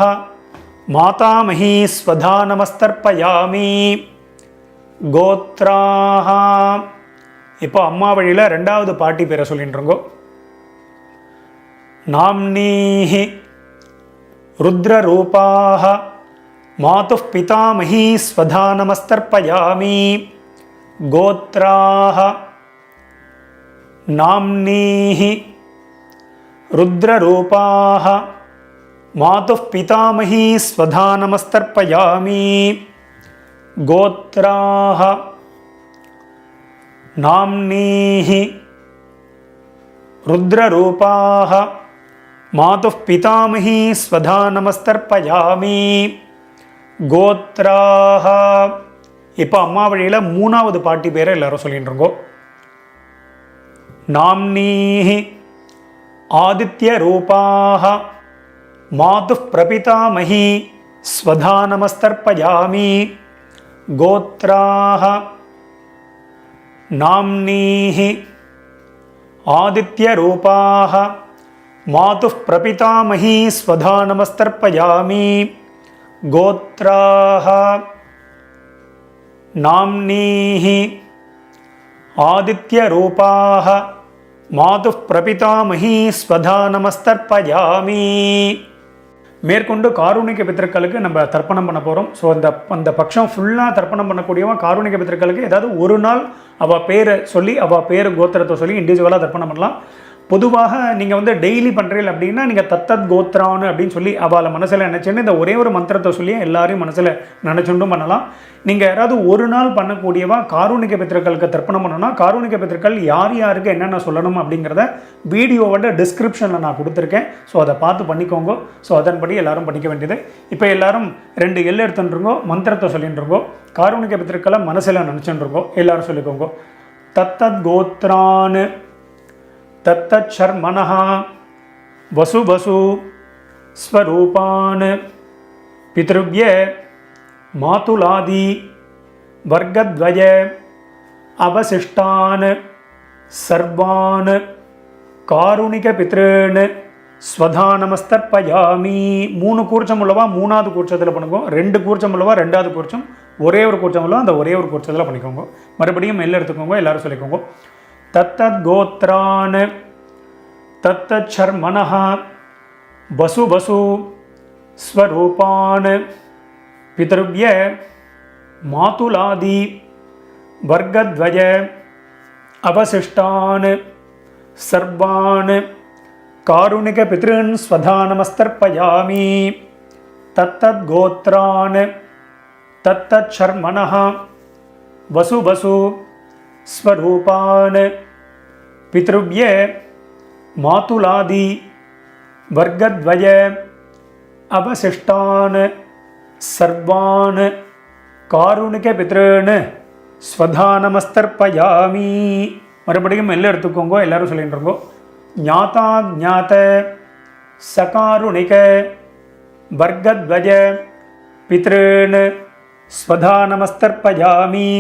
मातामही स्वधा नमस्तर्पयामि गोत्राः. இப்போ அம்மா வழியில் ரெண்டாவது பாட்டி பேரை சொல்லிட்டு இருக்கோம். नाम्नीः रुद्ररूपाः मातुः पितामही स्वधा नमस्तर्पयामि गोत्राः. नाम्नीः रुद्ररूपाः मातुः पितामही स्वधा नमस्तर्पयामि गोत्राः. नाम्नीः रुद्ररूपाः मातुः पितामही स्वधा नमस्तर्पयामि गोत्राः. இப்போ அம்மா வழியில் மூணாவது பாட்டி பேரை எல்லாரும் சொல்லிட்டு இருக்கோம். नाम्नीः आदित्यरूपाः मातुः प्रपितामही स्वधा नमस्तर्पयामि கோத்ராஹ நாம்னீஹி ஆதித்யரூபாஹ மாதுः பிரபிதாமஹி ஸ்வதா நமஸ்தர்ப்பயாமி. கோத்ராஹ நாம்னீஹி ஆதித்யரூபாஹ மாதுः பிரபிதாமஹி ஸ்வதா நமஸ்தர்ப்பயாமி. மேற்கொண்டு காருணிக பித்திருக்களுக்கு நம்ம தர்ப்பணம் பண்ண போகிறோம். ஸோ அந்த பட்சம் ஃபுல்லாக தர்ப்பணம் பண்ணக்கூடியவன் காருணிக பித்திருக்களுக்கு ஏதாவது ஒரு நாள் அவள் பேரை சொல்லி அவள் பேர் கோத்திரத்தை சொல்லி இண்டிவிஜுவலாக தர்ப்பணம் பண்ணலாம். பொதுவாக நீங்கள் வந்து டெய்லி பண்ணுறீங்க அப்படின்னா நீங்கள் தத்தத் கோத்ரான்னு அப்படின்னு சொல்லி அவளை மனசில் நினச்சின்னு இந்த ஒரே ஒரு மந்திரத்தை சொல்லி எல்லாரையும் மனசில் நினச்சுண்டும் பண்ணலாம். நீங்கள் யாராவது ஒரு நாள் பண்ணக்கூடியவா காருணிக பித்திருக்களுக்கு தர்ப்பணம் பண்ணணும்னா காருணிக பித்திருக்கள் யார் யாருக்கு என்னென்ன சொல்லணும் அப்படிங்கிறத வீடியோவோட டிஸ்கிரிப்ஷனில் நான் கொடுத்துருக்கேன். ஸோ அதை பார்த்து பண்ணிக்கோங்க. ஸோ அதன்படி எல்லாரும் பண்ணிக்க வேண்டியது. இப்போ எல்லாரும் 2 எல் எடுத்துருங்கோ, மந்திரத்தை சொல்லிட்டுருங்கோ, காருணிக பித்திருக்களை மனசில் நினச்சுருங்கோ. எல்லாரும் சொல்லிக்கோங்க. தத்தத் கோத்ரான்னு தத்தத் சர்மணஹ வசு வசு ஸ்வரூபான் பித்ருவ்ய மாதுலாதி வர்க்கத்வய அவசிஷ்டான் சர்வான் காருணிக பித்ருன் ஸ்வதா நமஸ்தர்ப்பயாமி. 3 கூர்ச்சம் உள்ளவா 3வது கூர்ச்சத்தில் பண்ணுங்க. 2 கூர்ச்சம் உள்ளவா 2வது கூர்ச்சம், ஒரே ஒரு கூர்ச்சம் உள்ளவா அந்த ஒரே ஒரு கூர்ச்சத்தில் பண்ணிக்கோங்க. மறுபடியும் எல்லாம் எடுத்துக்கோங்க. எல்லாரும் சொல்லிக்கோங்க. தத்தத் கோத்ரான் தத்தத் சர்மணஹ வசு வசு ஸ்வரூபான் பித்ருவ்ய மாதுலாதி வர்க்கத்வய அவசிஷ்டான் சர்வான் காருணிக பித்ருன் ஸ்வதா நமஸ்தர்ப்பயாமி. தத்தத் கோத்ரான் தத்தத் சர்மணஹ வசு வசு ஸ்வரூபான் பித்ருவ்ய மாதுலாதி வர்க்கத்வய அவசிஷ்டான் சர்வான் காருணிக பித்ருன் ஸ்வதா நமஸ்தர்ப்பயாமி. மறுபடியும் எல்லாம் எடுத்துக்கோங்க. எல்லாரும் சொல்லிட்டுருங்கோ. ஞாதா ஞாத சகாருணிக வர்க்கத்வய பித்ருன் ஸ்வதா நமஸ்தர்ப்பயாமி.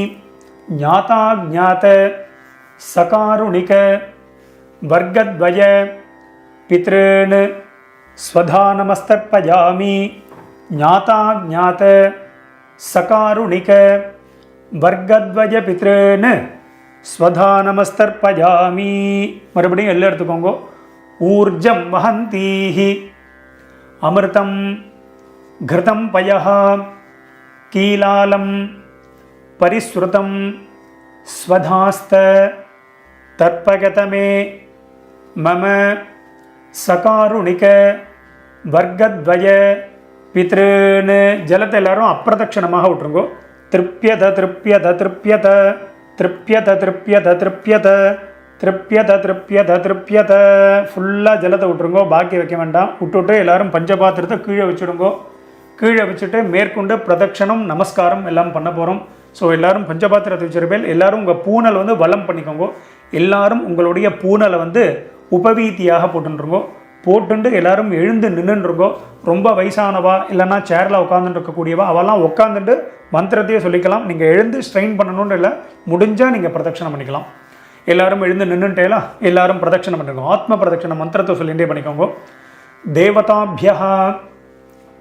ஞாதா ஞாத சகாருணிக வர்க்கத்வய பித்ருன் ஸ்வதா நமஸ்தர்ப்பயாமி. ஞாதா ஞாத சகாருணிக வர்க்கத்வய பித்ருன் ஸ்வதா நமஸ்தர்ப்பயாமி. மறுபடியும் எல்லாம் எடுத்துக்கோங்க. ஊர்ஜம் வஹந்தீஹி அமிர்தம் கிருதம் பயஹ கீலாலம் பரிஸ்ருதம் ஸ்வதாஸ்த தர்ப்பகதமே மம சகாருணிக வர்க்கத்வய பித்ருன். ஜலத்தை எல்லாரும் அப்பிரதட்சணமாக விட்டுருங்கோ. திருப்யத திருப்யத திருப்யத திருப்யத திருப்யத திருப்யத திருப்யத திருப்யத திருப்யத. ஃபுல்லாக ஜலத்தை விட்டுருங்கோ. பாக்கி வைக்க வேண்டாம். விட்டுவிட்டு எல்லாரும் பஞ்சபாத்திரத்தை கீழே வச்சுடுங்கோ. கீழே வச்சுட்டு மேற்கொண்டு பிரதட்சணம் நமஸ்காரம் எல்லாம் பண்ண போகிறோம். ஸோ எல்லாரும் பஞ்சபாத்திரத்தை வச்சிருப்பேன். எல்லாரும் உங்கள் பூனலை வந்து வலம் பண்ணிக்கோங்க. எல்லாரும் உங்களுடைய பூனலை வந்து உபவீதியாக போட்டுருங்கோ. போட்டுண்டு எல்லாரும் எழுந்து நின்றுருங்கோ. ரொம்ப வயசானவா இல்லைன்னா சேரில் உட்காந்துட்டு இருக்கக்கூடியவா அவெல்லாம் உட்காந்துட்டு மந்திரத்தையே சொல்லிக்கலாம். நீங்கள் எழுந்து ஸ்ட்ரெயின் பண்ணணுன்னு இல்லை, முடிஞ்சால் நீங்கள் பிரதட்சணம் பண்ணிக்கலாம். எல்லாரும் எழுந்து நின்றுட்டேலா எல்லாரும் பிரதட்சணம் பண்ணிக்கோங்க. ஆத்ம பிரதட்சண மந்திரத்தை சொல்லிகிட்டே பண்ணிக்கோங்க. தேவதாபியः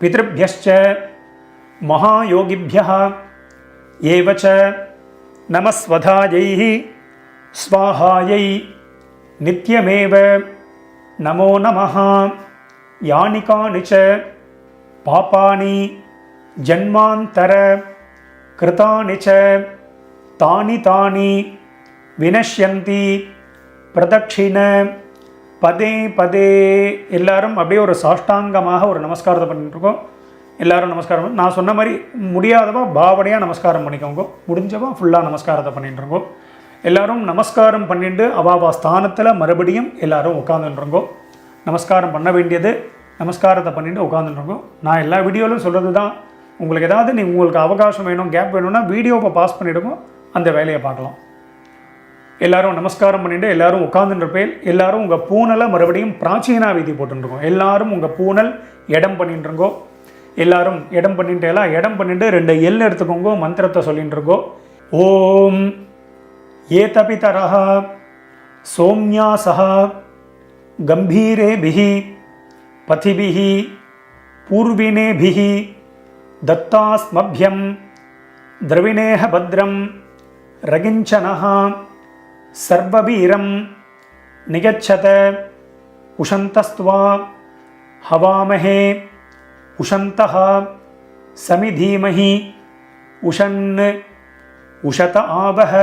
பித்ருभ्यश्च மகாயோகிभ्यः ஏவச்ச நமஸ்வதாயை ஸ்வாஹாயை நித்யமேவ நமோ நமः. யானி கானி ச பாபானி ஜன்மாந்தர கிருதானி ச தானி தானி வினஷ்யந்தி பிரதட்சிண பதே பதே. எல்லாரும் அப்படியே ஒரு சாஷ்டாங்கமாக ஒரு நமஸ்காரத்தை பண்ணிட்டுருக்கோம். எல்லாரும் நமஸ்காரம். நான் சொன்ன மாதிரி முடியாதவா பாவனையாக நமஸ்காரம் பண்ணிக்கோங்க. முடிஞ்சவா ஃபுல்லாக நமஸ்காரத்தை பண்ணிட்டுருங்கோ. எல்லாரும் நமஸ்காரம் பண்ணிட்டு அவாவா ஸ்தானத்தில் மறுபடியும் எல்லாரும் உட்காந்துருங்கோ. நமஸ்காரம் பண்ண வேண்டியது நமஸ்காரத்தை பண்ணிட்டு உட்காந்துருங்கோ. நான் எல்லா வீடியோவிலும் சொல்கிறது தான். உங்களுக்கு ஏதாவது உங்களுக்கு அவகாசம் வேணும், கேப் வேணும்னா வீடியோவை பாஸ் பண்ணிவிடுங்க, அந்த வேலையை பார்க்கலாம். எல்லாரும் நமஸ்காரம் பண்ணிட்டு எல்லாரும் உட்காந்துருப்பேன். எல்லாரும் உங்கள் பூனலை மறுபடியும் பிராச்சீனா வீதி போட்டுருக்கோம். எல்லாரும் உங்கள் பூனல் இடம் பண்ணிட்டுருங்கோ. எல்லாரும் இடம் பண்ணிட்டு எல்லாம் இடம் பண்ணிட்டு 2 எல் எடுத்துக்கோங்க. மந்திரத்தை சொல்லிட்டு இருக்கோம். ஓம் ஏதபிதரஹ சோம்யாசஹ கம்பீரேபிஹி பதிபிஹி பூர்வினேபிஹி தத்தாஸ்மப்யம் திரவிணேஹ பத்ரம் ரகிஞ்சனஹ சர்வவீரம் நிகச்சத உஷந்தஸ்த்வா ஹவாமஹே உஷந்தஹ சமிதீமஹி உஷன் உஷத ஆவஹ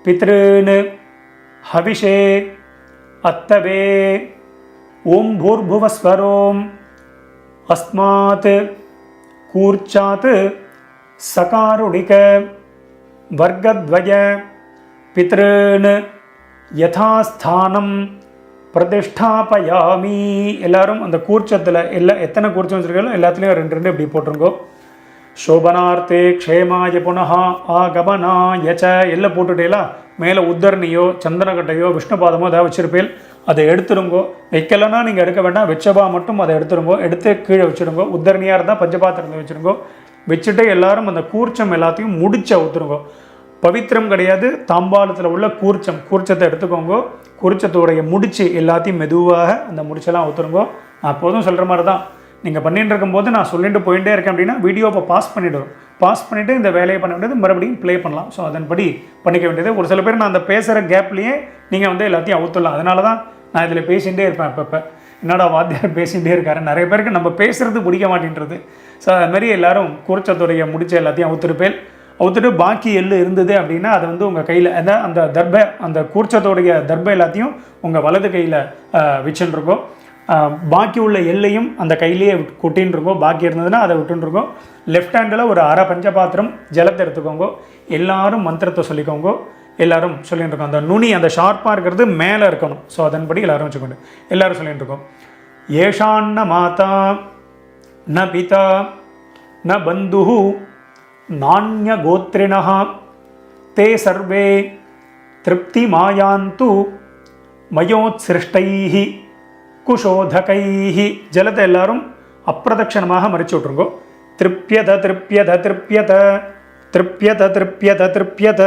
பித்ருன் ஹவிஷே அத்தவே ஓம் பூர்புவஸ்வரோம் அஸ்மாத் கூர்ச்சாத் சகாருணிக வர்க்கத்வய பித்ருன் யதாஸ்தானம் பிரதிஷ்டாபயாமி. எல்லாரும் அந்த கூர்ச்சத்தில் எத்தனை கூர்ச்சம் வச்சுருக்கீங்களோ எல்லாத்துலேயும் 2 இப்படி போட்டுருங்கோ. சோபனார்த்தே க்ஷேமாய புனஹா ஆகமனாய ச எல்லாம் போட்டுட்டேலா. மேலே உத்தரணியோ சந்தனக்கட்டையோ விஷ்ணுபாதமோ ஏதாவது வச்சுருப்பேன், அதை எடுத்துருங்கோ. வைக்கலைன்னா நீங்கள் எடுக்க வேண்டாம், வச்சபா மட்டும் அதை எடுத்துருங்கோ. எடுத்து கீழே வச்சுருங்கோ. உத்தரணியாக இருந்தால் பஞ்சபாத்திரத்தை வச்சுருங்கோ. வச்சுட்டு எல்லாரும் அந்த கூர்ச்சம் எல்லாத்தையும் முடிச்சு ஊற்றுருங்கோ. பவித்திரம் கிடையாது, தாம்பாளத்தில் உள்ள கூர்ச்சத்தை எடுத்துக்கோங்க. கூர்ச்சத்தோடைய முடிச்சு எல்லாத்தையும் மெதுவாக அந்த முடிச்செல்லாம் ஊற்றுருங்கோ. நான் எப்போதும் சொல்கிற மாதிரி தான், நீங்கள் பண்ணிட்டு இருக்கும்போது நான் சொல்லிட்டு போயிட்டே இருக்கேன் அப்படின்னா வீடியோவை பாஸ் பண்ணிவிடுவோம். பாஸ் பண்ணிவிட்டு இந்த வேலையை பண்ண வேண்டியது மறுபடியும் ப்ளே பண்ணலாம். ஸோ அதன்படி பண்ணிக்க வேண்டியது. ஒரு சில பேர் நான் அந்த பேசுகிற கேப்லேயே நீங்கள் வந்து எல்லாத்தையும் அவுத்துடலாம். அதனால தான் நான் இதில் பேசிகிட்டே இருப்பேன். அப்பப்போ என்னோட வாத்தியார் பேசிகிட்டே இருக்காரு. நிறைய பேருக்கு நம்ம பேசுகிறது பிடிக்க மாட்டேன்றது. ஸோ அதுமாதிரி எல்லோரும் கூர்ச்சத்துடைய முடிச்ச எல்லாத்தையும் அவுத்துருப்பேன். அவுத்துட்டு பாக்கி எள்ளு இருந்தது அப்படின்னா அதை வந்து உங்கள் கையில் அந்த தர்பை, அந்த கூர்ச்சத்தோடைய தர்பை எல்லாத்தையும் உங்கள் வலது கையில் வச்சுருக்கோம். பாக்கி உள்ள எல்லையும் அந்த கையிலேயே கொட்டின்னு இருக்கோம். பாக்கி இருந்ததுன்னா அதை விட்டுருக்கோம். லெஃப்ட் ஹேண்டில் ஒரு அரை பஞ்சபாத்திரம் ஜலத்தை எடுத்துக்கோங்க. எல்லாரும் மந்திரத்தை சொல்லிக்கோங்க. எல்லாரும் சொல்லிட்டு இருக்கோம். அந்த நுனி அந்த ஷார்ப்பாக இருக்கிறது மேலே இருக்கணும். ஸோ அதன்படி எல்லாரும் வச்சுக்கோங்க. எல்லாரும் சொல்லிட்டு இருக்கோம். ஏஷான்ன மாதா ந பிதா ந பந்து நானிய கோத்ரிணஹ தே சர்வே திருப்தி மாயாந்து மயோத்சிருஷ்டைஹி குஷோதகைஹி. ஜலத்தை எல்லாரும் அப்பிரதட்சணமாக மறிச்சு விட்ருங்கோ. திருப்யத திருப்யத திருப்யத திருப்யத திருப்யத திருப்யத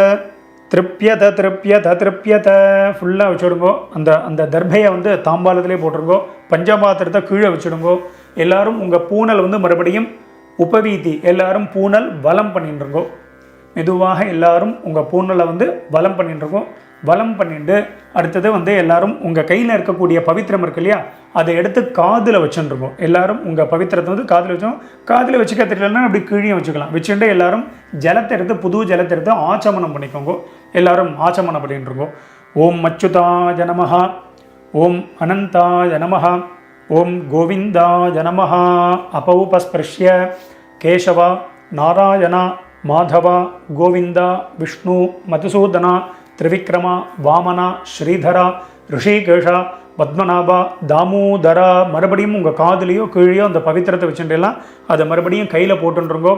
திருப்யத திருப்யத திருப்யத ஃபுல்லாக வச்சுடுங்கோ. அந்த தர்பையை வந்து தாம்பாளத்திலே போட்டுருங்கோ. பஞ்சபாத்திரத்தை கீழே வச்சுடுங்கோ. எல்லாரும் உங்கள் பூனல் வந்து மறுபடியும் உபவீதி எல்லாரும் பூனல் வலம் பண்ணிட்டுருங்கோ. மெதுவாக எல்லாரும் உங்கள் பூனலை வந்து வலம் பண்ணிட்டுருக்கோம். வலம் பண்ணிட்டு அடுத்தது வந்து எல்லாரும் உங்கள் கையில் இருக்கக்கூடிய பவித்திரம் இருக்கு இல்லையா, அதை எடுத்து காதில் வச்சுருக்கோம். எல்லாரும் உங்கள் பவித்திரத்தை வந்து காதில் வச்சோம். காதில் வச்சுக்க தெரியலன்னா அப்படி கீழே வச்சுக்கலாம். வச்சுட்டு எல்லாரும் ஜலத்தை எடுத்து புது ஜலத்தை எடுத்து ஆச்சமனம் பண்ணிக்கோங்க. எல்லாரும் ஆச்சமனம் பண்ணிட்டுருக்கோம். ஓம் அச்சுதாய நமஹ, ஓம் அனந்தாய நமஹ, ஓம் கோவிந்தாய நமஹ. அபௌபஸ்பிருஷ்ய கேசவ நாராயண மாதவ கோவிந்த விஷ்ணு மதுசூதன திரிவிக்ரம வாமன ஸ்ரீதர ரிஷிகேஷ பத்மநாபா தாமோதரா. மறுபடியும் உங்கள் காதுலேயோ கீழேயோ அந்த பவித்திரத்தை வச்சுட்டுலாம் அதை மறுபடியும் கையில் போட்டுருங்கோ.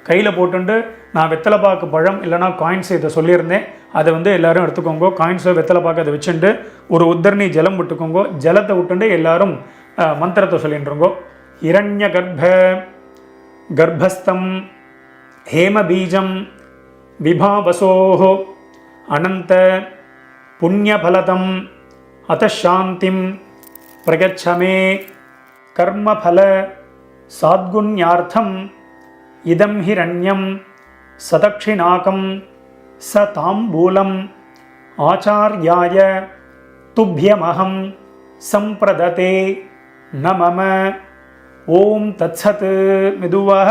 கையில் போட்டுட்டு நான் வெத்தலைப்பாக்கு பழம் இல்லைனா காயின்ஸ் இதை சொல்லியிருந்தேன், அதை வந்து எல்லோரும் எடுத்துக்கோங்க. காயின்ஸோ வெத்தலைப்பாக்கு அதை வச்சுட்டு ஒரு உத்தரணி ஜலம் விட்டுக்கோங்க. ஜலத்தை விட்டுட்டு எல்லாரும் மந்திரத்தை சொல்லிட்டுருங்கோ. இரண்ய கர்ப்பஸ்தம் ஹேமபீஜம் விபாவசோஹ அனந்த புண்ணியபலதம் அத்தசாந்திம் பிரகச்சமே கர்மபல சாத்குண்யார்த்தம் இதம் ஹிரண்யம் சதக்ஷிணாகம் ச தாம்பூலம் ஆச்சார்யாய துப்யமஹம் சம்பிரததே நமம. ஓம் தத்சத். மெதுவாக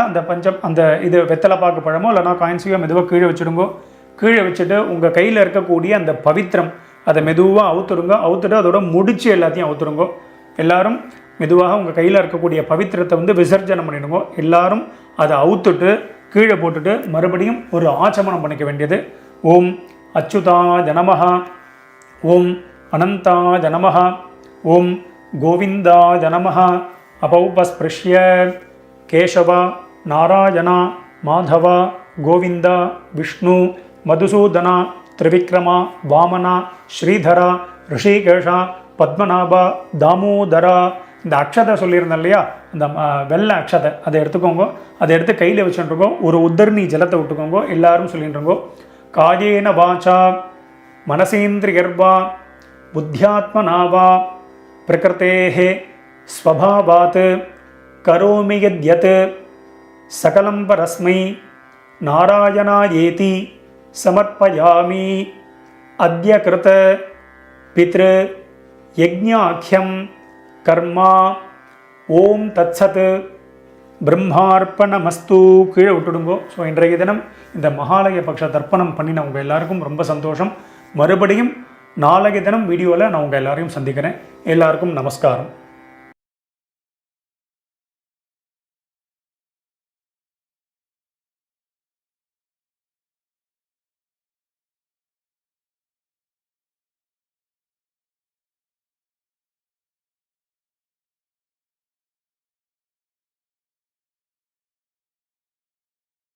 அந்த இது வெத்தலைப்பாக்கு பழமோ இல்லைனா காயின்ஸையோ மெதுவாக கீழே வச்சுடுங்கோ. கீழே வச்சுட்டு உங்கள் கையில் இருக்கக்கூடிய அந்த பவித்திரம் அதை மெதுவாக அவுத்துடுங்க. அவுத்துட்டு அதோட முடிச்சு எல்லாத்தையும் அவுத்துடுங்கோ. எல்லாரும் மெதுவாக உங்கள் கையில் இருக்கக்கூடிய பவித்திரத்தை வந்து விசர்ஜனம் பண்ணிடுங்க. எல்லாரும் அதை அவுத்துட்டு கீழே போட்டுட்டு மறுபடியும் ஒரு ஆச்சமனம் பண்ணிக்க வேண்டியது. ஓம் அச்சுதாய நமஹ, ஓம் அனந்தாய நமஹ, ஓம் கோவிந்தாய நமஹ. அபௌபஸ்பிருஷ்ய கேசவ நாராயண மாதவ கோவிந்த விஷ்ணு மதுசூதன திரிவிக்ரம வாமன ஸ்ரீதர ரிஷிகேஷ பத்மநாப தாமோதர இந்த அக்ஷதை சொல்லியிருந்தேன் இல்லையா, இந்த வெள்ளை அக்ஷதை அதை எடுத்துக்கோங்க. அதை எடுத்து கையில் வச்சுட்டுருக்கோ. ஒரு உத்தரணி ஜலத்தை விட்டுக்கோங்க. எல்லாரும் சொல்லிட்டுருங்கோ. காயேன வாச்சா மனசேந்திரியர்வா புத்தியாத்மனாவா பிரகிருதேஹே ஸ்வபாவாத் கரோமி யத்யத் சகலம் பரஸ்மை நாராயணாயேதி சமர்ப்பயாமி அத்ய கிருத பித்ரு யஜ்ஞாக்யம் கர்மா ஓம் தத்சத் பிரம்மார்ப்பணமஸ்து. கீழே விட்டுடுங்கோ. ஸோ இன்றைய தினம் இந்த மகாலய பக்ஷ தர்ப்பணம் பண்ணின உங்கள் எல்லாருக்கும் ரொம்ப சந்தோஷம். மறுபடியும் நாளைய தினம் வீடியோவில் நான் உங்கள் எல்லாரையும் சந்திக்கிறேன். எல்லாருக்கும் நமஸ்காரம்.